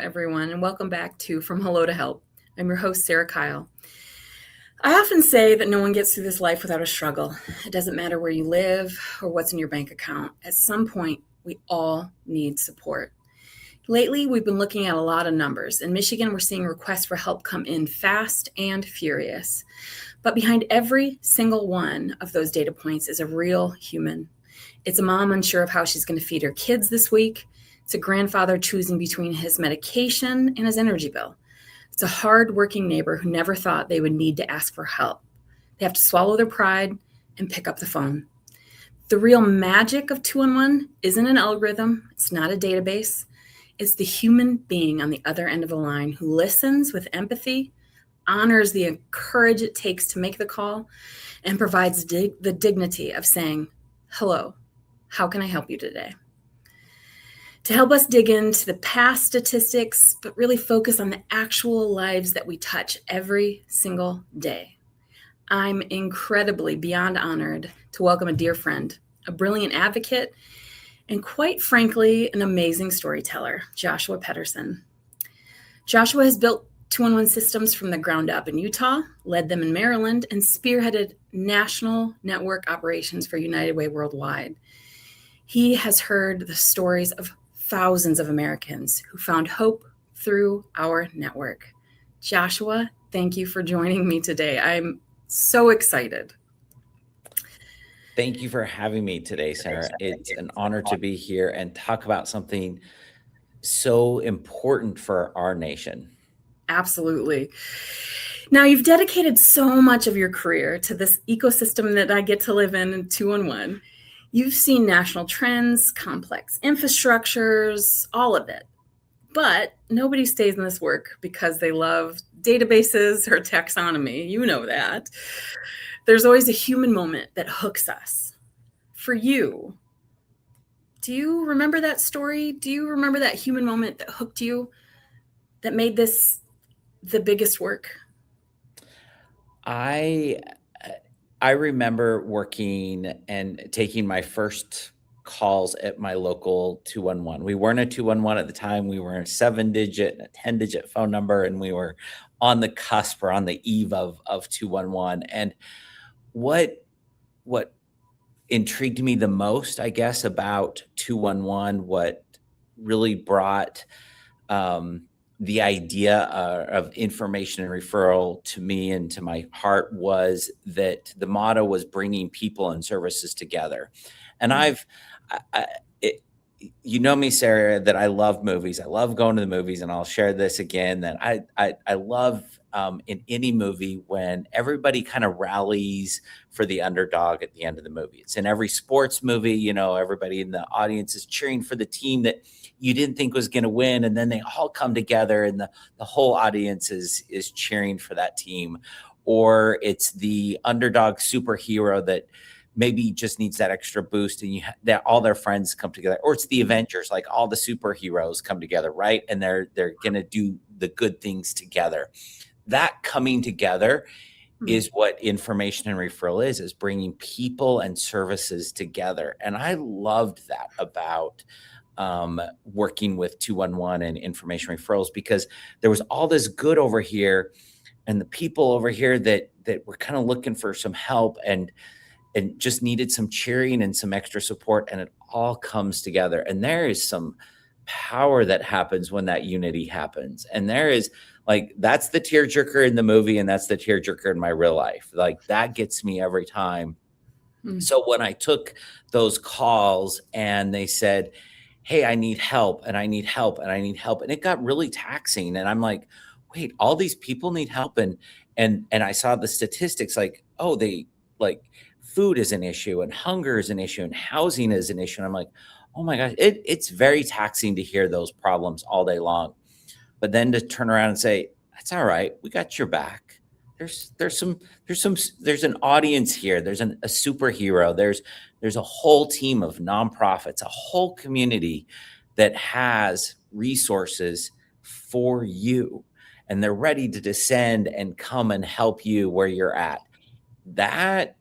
everyone, and welcome back to From Hello to Help. I'm your host, Sarah Kyle. I often say that no one gets through this life without a struggle. It doesn't matter where you live or what's in your bank account. At some point, we all need support. Lately, we've been looking at a lot of numbers. In Michigan, we're seeing requests for help come in fast and furious. But behind every single one of those data points is a real human. It's a mom unsure of how she's going to feed her kids this week. It's a grandfather choosing between his medication and his energy bill. It's a hard-working neighbor who never thought they would need to ask for help. They have to swallow their pride and pick up the phone. The real magic of 211 isn't an algorithm. It's not a database. It's the human being on the other end of the line who listens with empathy, honors the courage it takes to make the call, and provides the dignity of saying, "Hello, how can I help you today?" To help us dig into the past statistics, but really focus on the actual lives that we touch every single day, I'm incredibly beyond honored to welcome a dear friend, a brilliant advocate, and quite frankly, an amazing storyteller, Joshua Pedersen. Joshua has built 211 systems from the ground up in Utah, led them in Maryland, and spearheaded national network operations for United Way worldwide. He has heard the stories of thousands of Americans who found hope through our network. Joshua, thank you for joining me today. I'm so excited. Thank you for having me today, Sarah. It's an honor to be here and talk about something so important for our nation. Absolutely. Now, you've dedicated so much of your career to this ecosystem that I get to live in 211. You've seen national trends, complex infrastructures, all of it. But nobody stays in this work because they love databases or taxonomy. You know that. There's always a human moment that hooks us. For you, do you remember that story? Do you remember that human moment that hooked you, that made this the biggest work? I remember working and taking my first calls at my local 211. We weren't a 211 at the time. We were a 7-digit and a 10-digit phone number, and we were on the cusp or on the eve of 211. And what intrigued me the most, I guess, about 211, what really brought the idea of information and referral to me and to my heart was that the motto was bringing people and services together. And you know me, Sarah, that I love movies. I love going to the movies, and I'll share this again, that I love in any movie when everybody kind of rallies for the underdog at the end of the movie. It's in every sports movie, you know, everybody in the audience is cheering for the team that you didn't think was going to win, and then they all come together and the whole audience is cheering for that team. Or it's the underdog superhero that maybe just needs that extra boost, and that all their friends come together. Or it's the Avengers, like all the superheroes come together, right? And they're going to do the good things together. That coming together is what information and referral is bringing people and services together. And I loved that about working with 211 and information referrals, because there was all this good over here and the people over here that were kind of looking for some help and just needed some cheering and some extra support, and it all comes together. And there is some power that happens when that unity happens. And there is, like, that's the tearjerker in the movie, and that's the tearjerker in my real life. Like, that gets me every time. So when I took those calls and they said, "Hey, I need help, and I need help, and I need help," and it got really taxing. And I'm like, wait, all these people need help. And I saw the statistics, like, oh, they, like, food is an issue, and hunger is an issue, and housing is an issue. And I'm like, oh my gosh, it's very taxing to hear those problems all day long. But then to turn around and say, that's all right, we got your back. There's an audience here. There's a superhero. There's a whole team of nonprofits, a whole community that has resources for you, and they're ready to descend and come and help you where you're at. That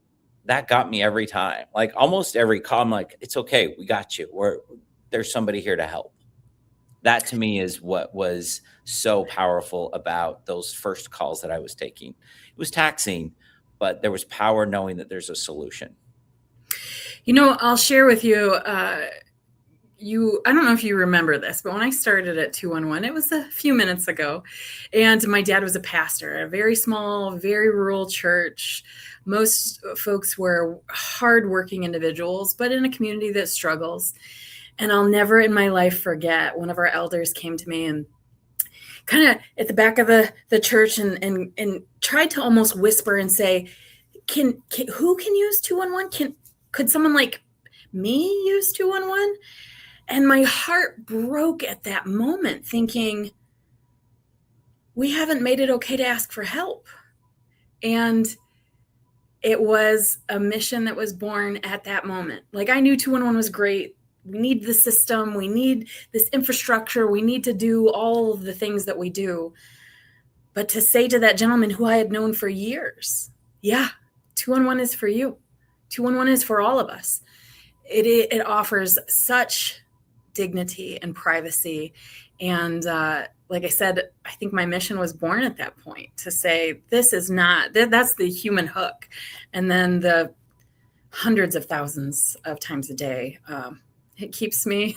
got me every time. Like, almost every call, I'm like, it's okay, we got you. There's somebody here to help. That to me is what was so powerful about those first calls that I was taking. It was taxing, but there was power knowing that there's a solution. I'll share with you. I don't know if you remember this, but when I started at 211, it was a few minutes ago, and my dad was a pastor at a very small, very rural church. Most folks were hardworking individuals, but in a community that struggles. And I'll never in my life forget, one of our elders came to me and kind of at the back of the church and tried to almost whisper and say, can who can use 211? Could someone like me use 211? And my heart broke at that moment, thinking, we haven't made it okay to ask for help. And it was a mission that was born at that moment. Like, I knew 211 was great. We need the system. We need this infrastructure. We need to do all of the things that we do. But to say to that gentleman who I had known for years, yeah, 211 is for you. 211 is for all of us. It offers such dignity and privacy. And like I said, I think my mission was born at that point, to say, this is not, that's the human hook. And then the hundreds of thousands of times a day, it keeps me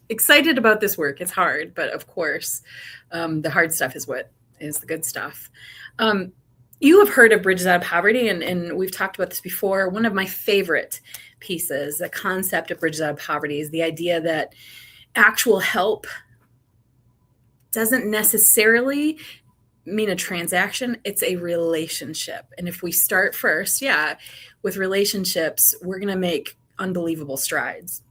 excited about this work. It's hard, but of course, the hard stuff is what is the good stuff. You have heard of Bridges Out of Poverty, and we've talked about this before. One of my favorite pieces, the concept of Bridges Out of Poverty, is the idea that actual help doesn't necessarily mean a transaction. It's a relationship. And if we start first, with relationships, we're going to make unbelievable strides.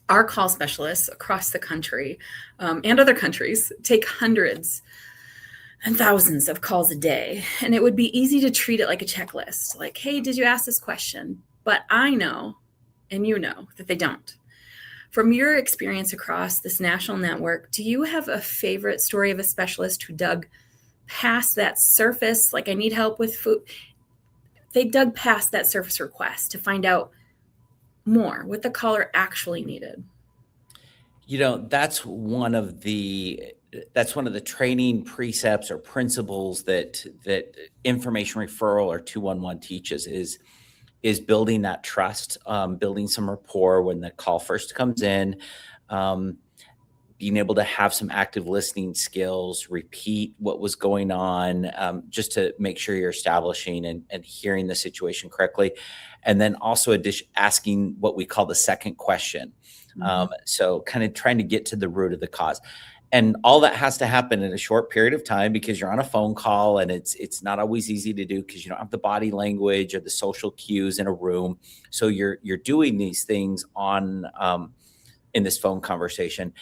Our call specialists across the country and other countries take hundreds and thousands of calls a day. And it would be easy to treat it like a checklist. Like, hey, did you ask this question? But I know, and you know, that they don't. From your experience across this national network, do you have a favorite story of a specialist who dug past that surface, like, I need help with food? They dug past that surface request to find out more, what the caller actually needed. That's one of the training precepts or principles that information referral or 211 teaches, is building that trust, building some rapport when the call first comes in, being able to have some active listening skills, repeat what was going on, just to make sure you're establishing and hearing the situation correctly. And then also asking what we call the second question. So kind of trying to get to the root of the cause. And all that has to happen in a short period of time, because you're on a phone call, and it's not always easy to do because you don't have the body language or the social cues in a room. So you're doing these things on in this phone conversation.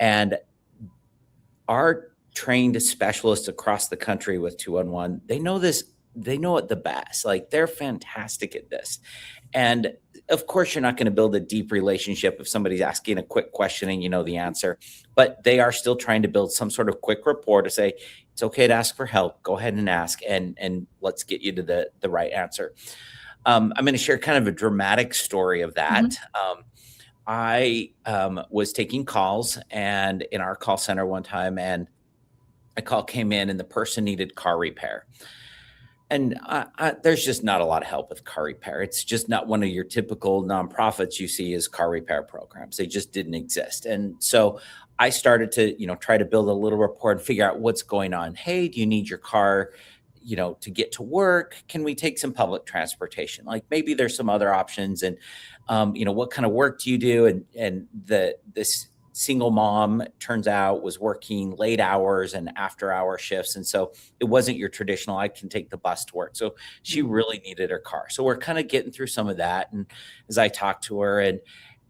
And our trained specialists across the country with 211, they know this. They know it the best. Like, they're fantastic at this. And of course, you're not going to build a deep relationship if somebody's asking a quick question and you know the answer, but they are still trying to build some sort of quick rapport to say, it's okay to ask for help. Go ahead and ask, and let's get you to the right answer. I'm going to share kind of a dramatic story of that. I was taking calls and in our call center one time, and a call came in and the person needed car repair. And there's just not a lot of help with car repair. It's just not one of your typical nonprofits you see as car repair programs. They just didn't exist. And so I started to, try to build a little rapport and figure out what's going on. Hey, do you need your car, to get to work? Can we take some public transportation? Like, maybe there's some other options. And, what kind of work do you do? And this single mom, turns out, was working late hours and after hour shifts. And so it wasn't your traditional, I can take the bus to work. So she really needed her car. So we're kind of getting through some of that. And as I talked to her,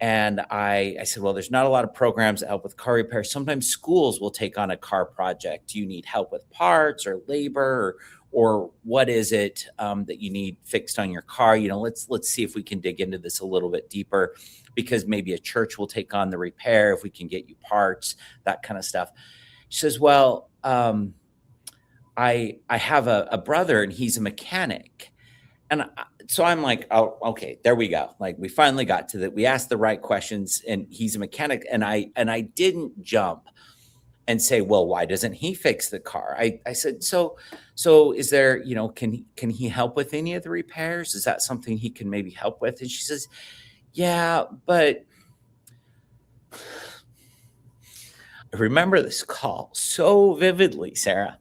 and I said, well, there's not a lot of programs that help with car repair. Sometimes schools will take on a car project. Do you need help with parts or labor, or what is it that you need fixed on your car? Let's see if we can dig into this a little bit deeper, because maybe a church will take on the repair if we can get you parts, that kind of stuff. She says, well, I have a brother and he's a mechanic. And so I'm like, oh, okay, there we go. Like we finally got to that. We asked the right questions, and he's a mechanic, and I didn't jump and say, well, why doesn't he fix the car? I said, so is there, can he help with any of the repairs? Is that something he can maybe help with? And she says, yeah, but I remember this call so vividly, Sarah.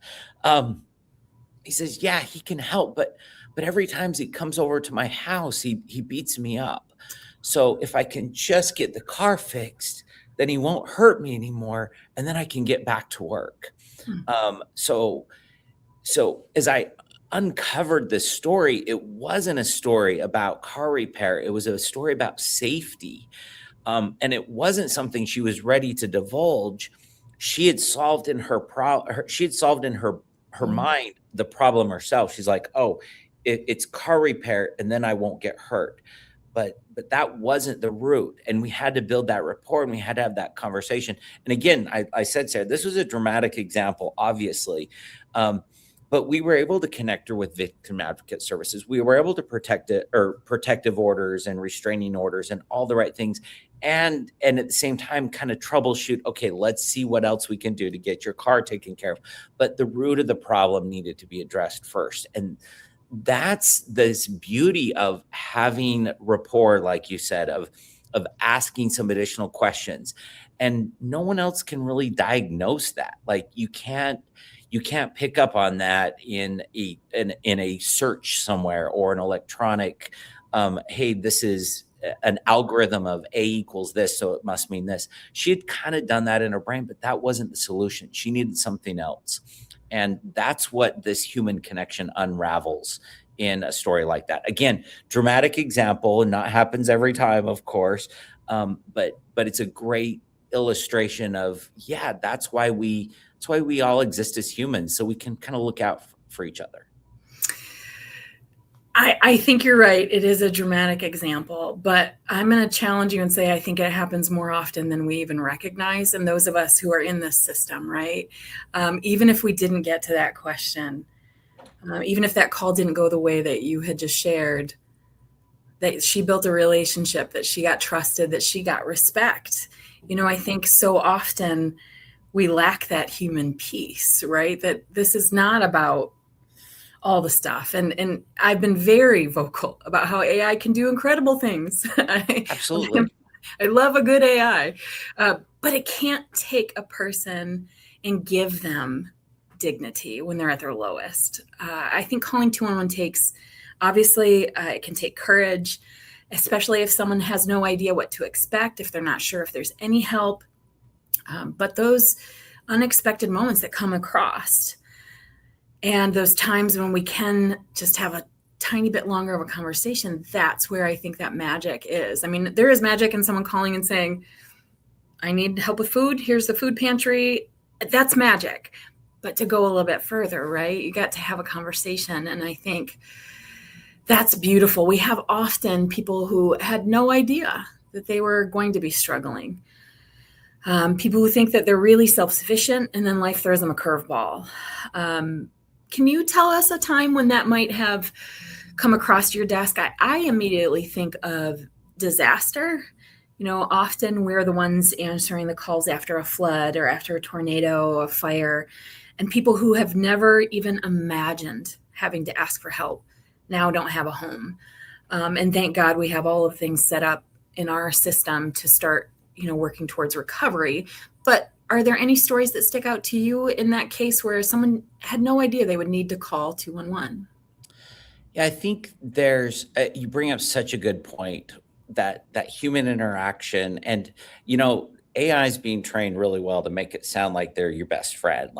He says, yeah, he can help, but every time he comes over to my house, he beats me up. So if I can just get the car fixed, then he won't hurt me anymore, and then I can get back to work. Hmm. So as I uncovered this story, it wasn't a story about car repair. It was a story about safety. And it wasn't something she was ready to divulge. She had solved in she had solved in her Mm. mind the problem herself. She's like, oh, it's car repair, and then I won't get hurt. But that wasn't the root, and we had to build that rapport, and we had to have that conversation. And again, I said, Sarah, this was a dramatic example, obviously, but we were able to connect her with victim advocate services. We were able to protect it, or protective orders and restraining orders and all the right things, and at the same time kind of troubleshoot, okay, let's see what else we can do to get your car taken care of. But the root of the problem needed to be addressed first, and that's this beauty of having rapport, like you said, of asking some additional questions. And no one else can really diagnose that. Like you can't pick up on that in a search somewhere, or an electronic, hey, this is an algorithm of A equals this, so it must mean this. She had kind of done that in her brain, but that wasn't the solution. She needed something else. And that's what this human connection unravels in a story like that. Again, dramatic example, and not happens every time, of course. But it's a great illustration of, yeah, that's why we all exist as humans, so we can kind of look out for each other. I think you're right. It is a dramatic example, but I'm going to challenge you and say I think it happens more often than we even recognize. And those of us who are in this system, right? Even if we didn't get to that question, even if that call didn't go the way that you had just shared, that she built a relationship, that she got trusted, that she got respect. I think so often we lack that human piece, right? That this is not about all the stuff. And I've been very vocal about how AI can do incredible things. Absolutely. I love a good AI, but it can't take a person and give them dignity when they're at their lowest. I think calling 211 takes, obviously, it can take courage, especially if someone has no idea what to expect, if they're not sure if there's any help. But those unexpected moments that come across, and those times when we can just have a tiny bit longer of a conversation, that's where I think that magic is. I mean, there is magic in someone calling and saying, I need help with food. Here's the food pantry. That's magic. But to go a little bit further, right? You got to have a conversation. And I think that's beautiful. We have often people who had no idea that they were going to be struggling. People who think that they're really self-sufficient, and then life throws them a curveball. Can you tell us a time when that might have come across your desk? I immediately think of disaster. Often we're the ones answering the calls after a flood or after a tornado, a fire, and people who have never even imagined having to ask for help now don't have a home. And thank God we have all of things set up in our system to start, working towards recovery. But are there any stories that stick out to you in that case where someone had no idea they would need to call 211? Yeah, I think you bring up such a good point, that human interaction, and AI is being trained really well to make it sound like they're your best friend.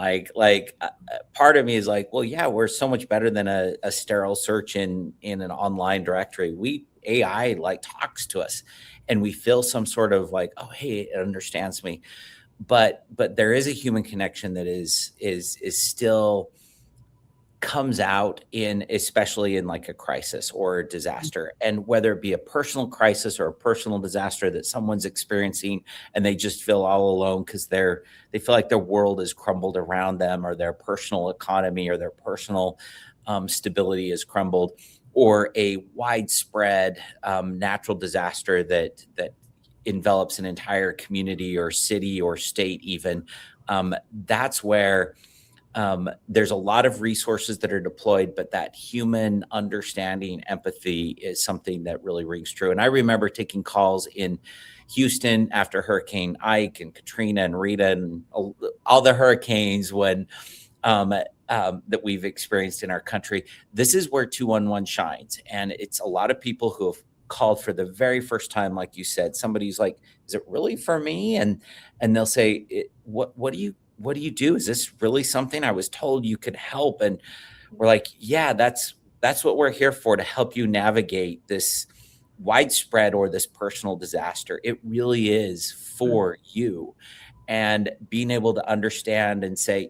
Part of me is like, well, yeah, we're so much better than a sterile search in an online directory. AI like talks to us, and we feel some sort of like, oh, hey, it understands me. But there is a human connection that is still comes out in, especially in like a crisis or a disaster, and whether it be a personal crisis or a personal disaster that someone's experiencing, and they just feel all alone because they feel like their world is crumbled around them, or their personal economy or their personal stability is crumbled. or a widespread natural disaster that envelops an entire community or city or state even, that's where there's a lot of resources that are deployed, but that human understanding, empathy is something that really rings true. And I remember taking calls in Houston after Hurricane Ike and Katrina and Rita and all the hurricanes when that we've experienced in our country. This is where 211 shines. And it's a lot of people who have called for the very first time, like you said. Somebody's like, is it really for me? And they'll say, what do you do? Is this really something? I was told you could help. And we're like, yeah, that's what we're here for, to help you navigate this widespread or this personal disaster. It really is for you. And being able to understand and say,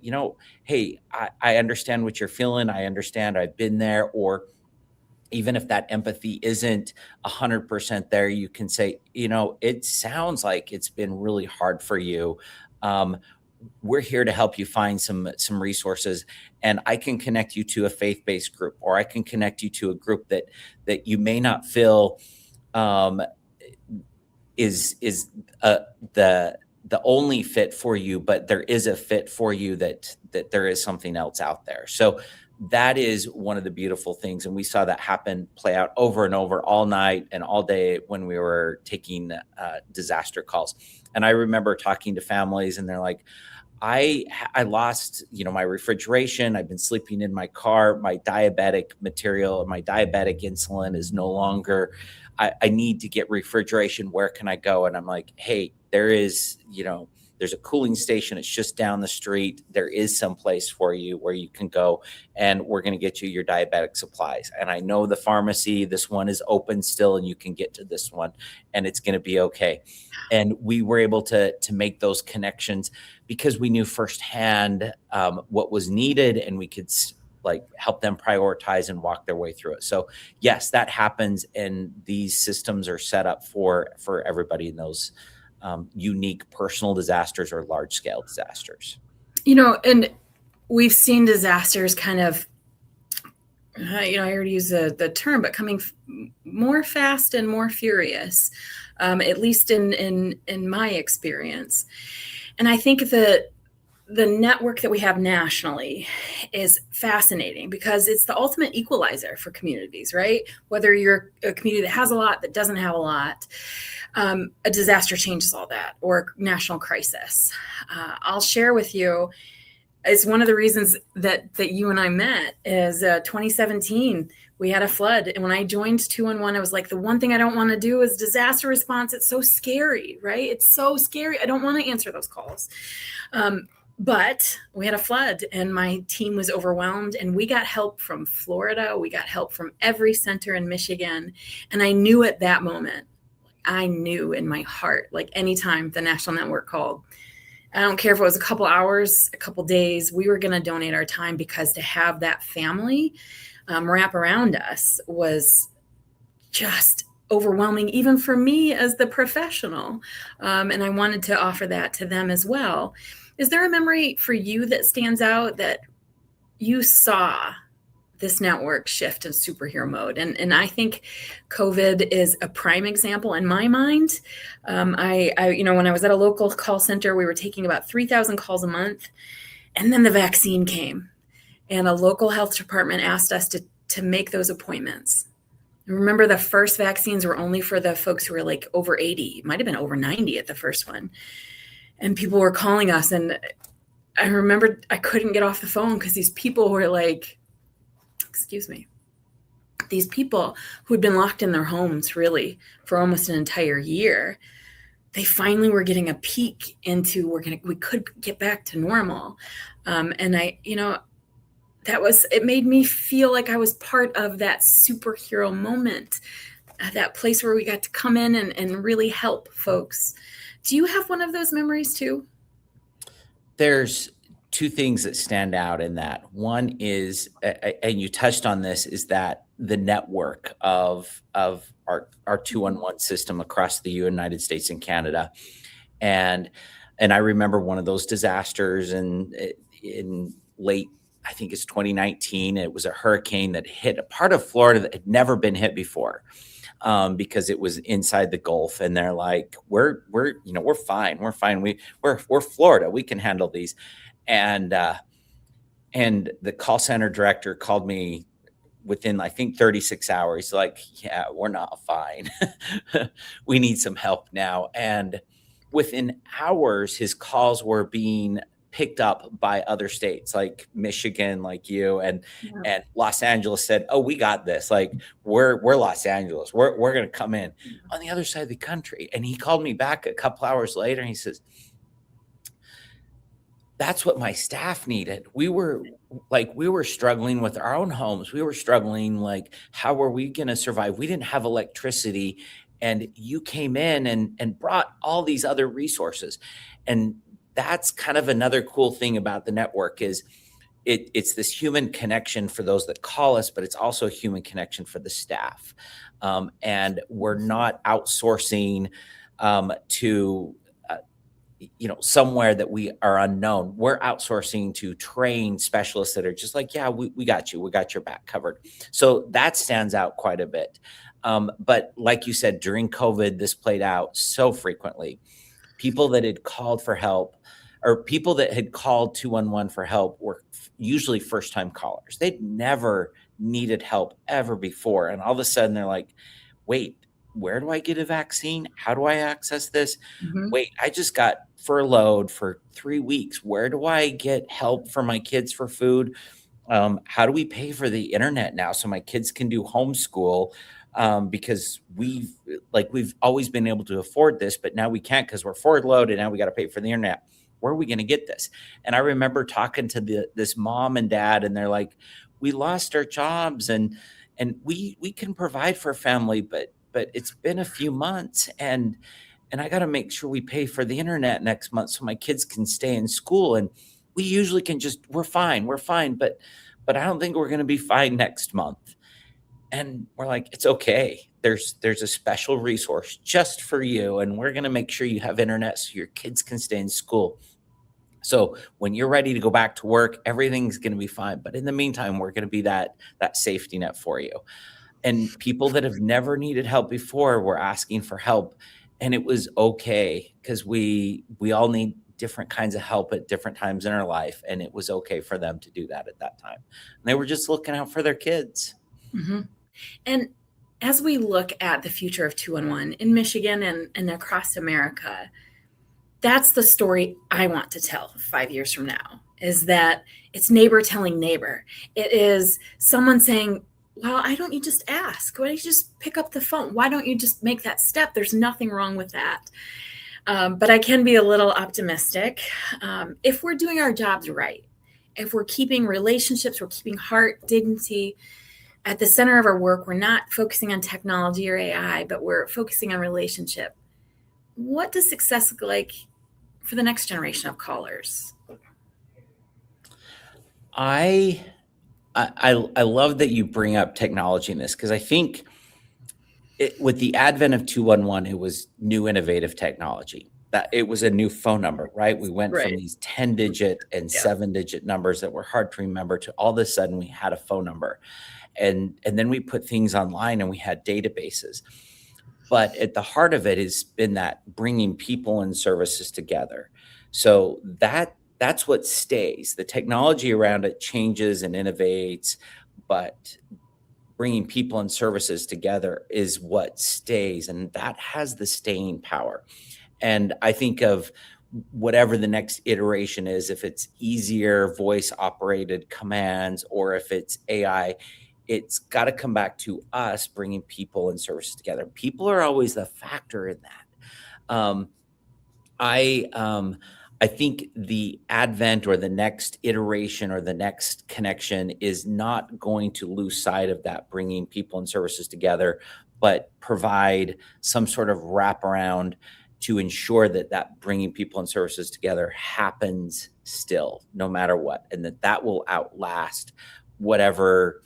hey, I understand what you're feeling. I understand, I've been there. Or even if that empathy isn't 100% there, you can say, it sounds like it's been really hard for you. We're here to help you find some resources, and I can connect you to a faith-based group, or I can connect you to a group that you may not feel is the only fit for you, but there is a fit for you, that there is something else out there. So that is one of the beautiful things. And we saw that play out over and over all night and all day when we were taking disaster calls. And I remember talking to families, and they're like, I lost, my refrigeration. I've been sleeping in my car. My diabetic material, my diabetic insulin is no longer, I need to get refrigeration. Where can I go? And I'm like, hey, there's a cooling station. It's just down the street. There is some place for you where you can go, and we're going to get you your diabetic supplies. And I know the pharmacy, this one is open still, and you can get to this one, and it's going to be okay. And we were able to make those connections because we knew firsthand what was needed, and we could help them prioritize and walk their way through it. So yes, that happens. And these systems are set up for everybody in those unique personal disasters or large scale disasters. And we've seen disasters kind of, I already use the term, but coming more fast and more furious, at least in my experience. And I think that the network that we have nationally is fascinating because it's the ultimate equalizer for communities, right? Whether you're a community that has a lot, that doesn't have a lot, a disaster changes all that, or national crisis. I'll share with you, it's one of the reasons that you and I met is 2017. We had a flood. And when I joined 211, I was like, the one thing I don't want to do is disaster response. It's so scary, right? It's so scary. I don't want to answer those calls. But we had a flood, and my team was overwhelmed, and we got help from Florida. We got help from every center in Michigan. And I knew at that moment, I knew in my heart, like anytime the national network called, I don't care if it was a couple hours, a couple days, we were going to donate our time, because to have that family wrap around us was just overwhelming, even for me as the professional. And I wanted to offer that to them as well. Is there a memory for you that stands out that you saw this network shift in superhero mode? And I think COVID is a prime example in my mind. I when I was at a local call center, we were taking about 3,000 calls a month, and then the vaccine came, and a local health department asked us to make those appointments. Remember, the first vaccines were only for the folks who were like over 80, it might have been over 90 at the first one. And people were calling us, and I remember I couldn't get off the phone because these people were like, these people who had been locked in their homes really for almost an entire year, they finally were getting a peek into we could get back to normal. And it made me feel like I was part of that superhero moment, that place where we got to come in and really help folks. Do you have one of those memories too? There's two things that stand out in that. One is, and you touched on this, is that the network of our 211 system across the United States and Canada. And I remember one of those disasters in late I think it's 2019. It was a hurricane that hit a part of Florida that had never been hit before, because it was inside the Gulf, and they're like, we're fine, we're Florida, we can handle these, and the call center director called me within, I think, 36 hours, like, yeah, we're not fine. We need some help now. And within hours, his calls were being picked up by other states like Michigan, like you, Yeah. and Los Angeles said, "Oh, we got this. Like, we're Los Angeles. We're going to come in on the other side of the country." And he called me back a couple hours later and he says, "That's what my staff needed. We were struggling with our own homes. We were struggling, like, how were we going to survive? We didn't have electricity, and you came in and brought all these other resources." And that's kind of another cool thing about the network is it's this human connection for those that call us, but it's also a human connection for the staff. And we're not outsourcing to somewhere that we are unknown. We're outsourcing to trained specialists that are just like, yeah, we got you, we got your back covered. So that stands out quite a bit. But like you said, during COVID, this played out so frequently. People that had called for help, or people that had called 211 for help, were usually first time callers. They'd never needed help ever before, and all of a sudden they're like, wait, where do I get a vaccine? How do I access this? Mhm. Wait, I just got furloughed for 3 weeks. Where do I get help for my kids for food? How do we pay for the internet now so my kids can do homeschool? Because we've always been able to afford this, but now we can't because we're forward loaded. Now we got to pay for the internet. Where are we going to get this? And I remember talking to this mom and dad, and they're like, we lost our jobs, and we can provide for a family, but it's been a few months, and I got to make sure we pay for the internet next month so my kids can stay in school. And we usually can just, we're fine, but I don't think we're going to be fine next month. And we're like, it's okay. There's a special resource just for you, and we're going to make sure you have internet so your kids can stay in school. So when you're ready to go back to work, everything's going to be fine. But in the meantime, we're going to be that safety net for you. And people that have never needed help before were asking for help, and it was okay, because we all need different kinds of help at different times in our life, and it was okay for them to do that at that time. And they were just looking out for their kids. Mhm. And as we look at the future of 211 in Michigan and across America, that's the story I want to tell 5 years from now, is that it's neighbor telling neighbor. It is someone saying, well, why don't you just ask? Why don't you just pick up the phone? Why don't you just make that step? There's nothing wrong with that. But I can be a little optimistic. If we're doing our jobs right, if we're keeping relationships, we're keeping heart, dignity at the center of our work, we're not focusing on technology or AI, but we're focusing on relationship. What does success look like for the next generation of callers? I love that you bring up technology in this, because I think with the advent of 211, it was new innovative technology. That it was a new phone number, right? We went from Right. these 10-digit and Yeah. 7-digit numbers that were hard to remember to all of a sudden we had a phone number. And then we put things online and we had databases. But at the heart of it has been that bringing people and services together. So that's what stays. The technology around it changes and innovates, but bringing people and services together is what stays, and that has the staying power. And I think of whatever the next iteration is, if it's easier voice operated commands or if it's AI, it's got to come back to us bringing people and services together. People are always the factor in that. I think the advent or the next iteration or the next connection is not going to lose sight of that bringing people and services together, but provide some sort of wraparound to ensure that bringing people and services together happens still, no matter what, and that will outlast whatever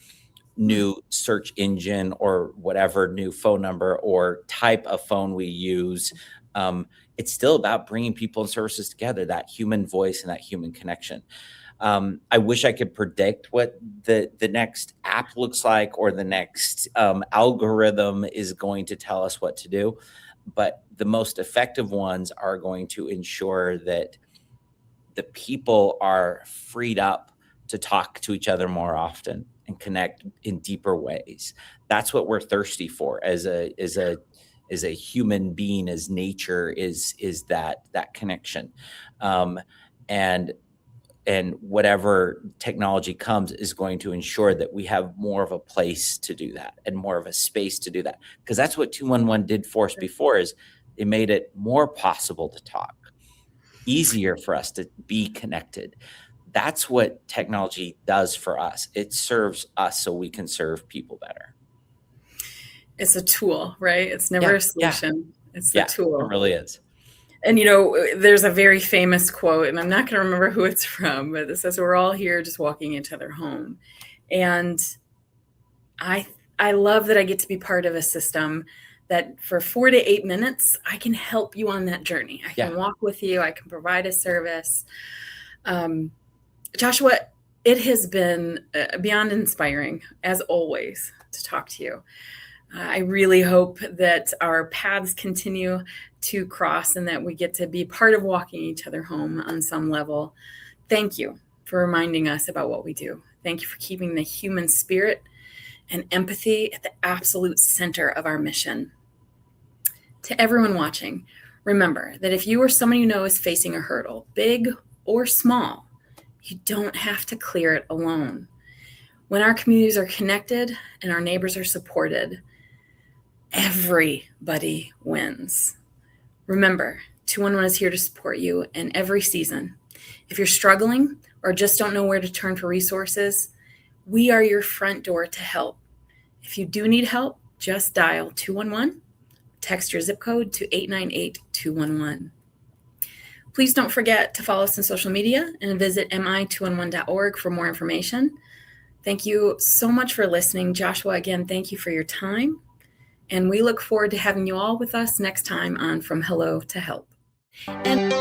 new search engine or whatever new phone number or type of phone we use. It's still about bringing people and services together, that human voice and that human connection. I wish I could predict what the next app looks like, or the next algorithm is going to tell us what to do. But the most effective ones are going to ensure that the people are freed up to talk to each other more often and connect in deeper ways. That's what we're thirsty for as a human being, as nature, is that connection. Um, and and whatever technology comes is going to ensure that we have more of a place to do that and more of a space to do that, because that's what 211 did for us before. Is it made it more possible to talk, easier for us to be connected. That's what technology does for us. It serves us so we can serve people better. It's a tool, right? It's never Yeah, a yeah, solution. It's the yeah, it tool. really is. And there's a very famous quote, and I'm not going to remember who it's from, but it says, "We're all here just walking each other home." And I I love that I get to be part of a system that for 4 to 8 minutes, I can help you on that journey. I Yeah. can walk with you. I can provide a service. Um, Joshua, it has been beyond inspiring, as always, to talk to you. I really hope that our paths continue to cross and that we get to be part of walking each other home on some level. Thank you for reminding us about what we do. Thank you for keeping the human spirit and empathy at the absolute center of our mission. To everyone watching, remember that if you or someone you know is facing a hurdle, big or small, you don't have to clear it alone. When our communities are connected and our neighbors are supported, everybody wins. Remember, 211 is here to support you in every season. If you're struggling or just don't know where to turn for resources, we are your front door to help. If you do need help, just dial 211, text your zip code to 898-211. Please don't forget to follow us on social media and visit mi211.org for more information. Thank you so much for listening. Joshua, again, thank you for your time. And we look forward to having you all with us next time on From Hello to Help. And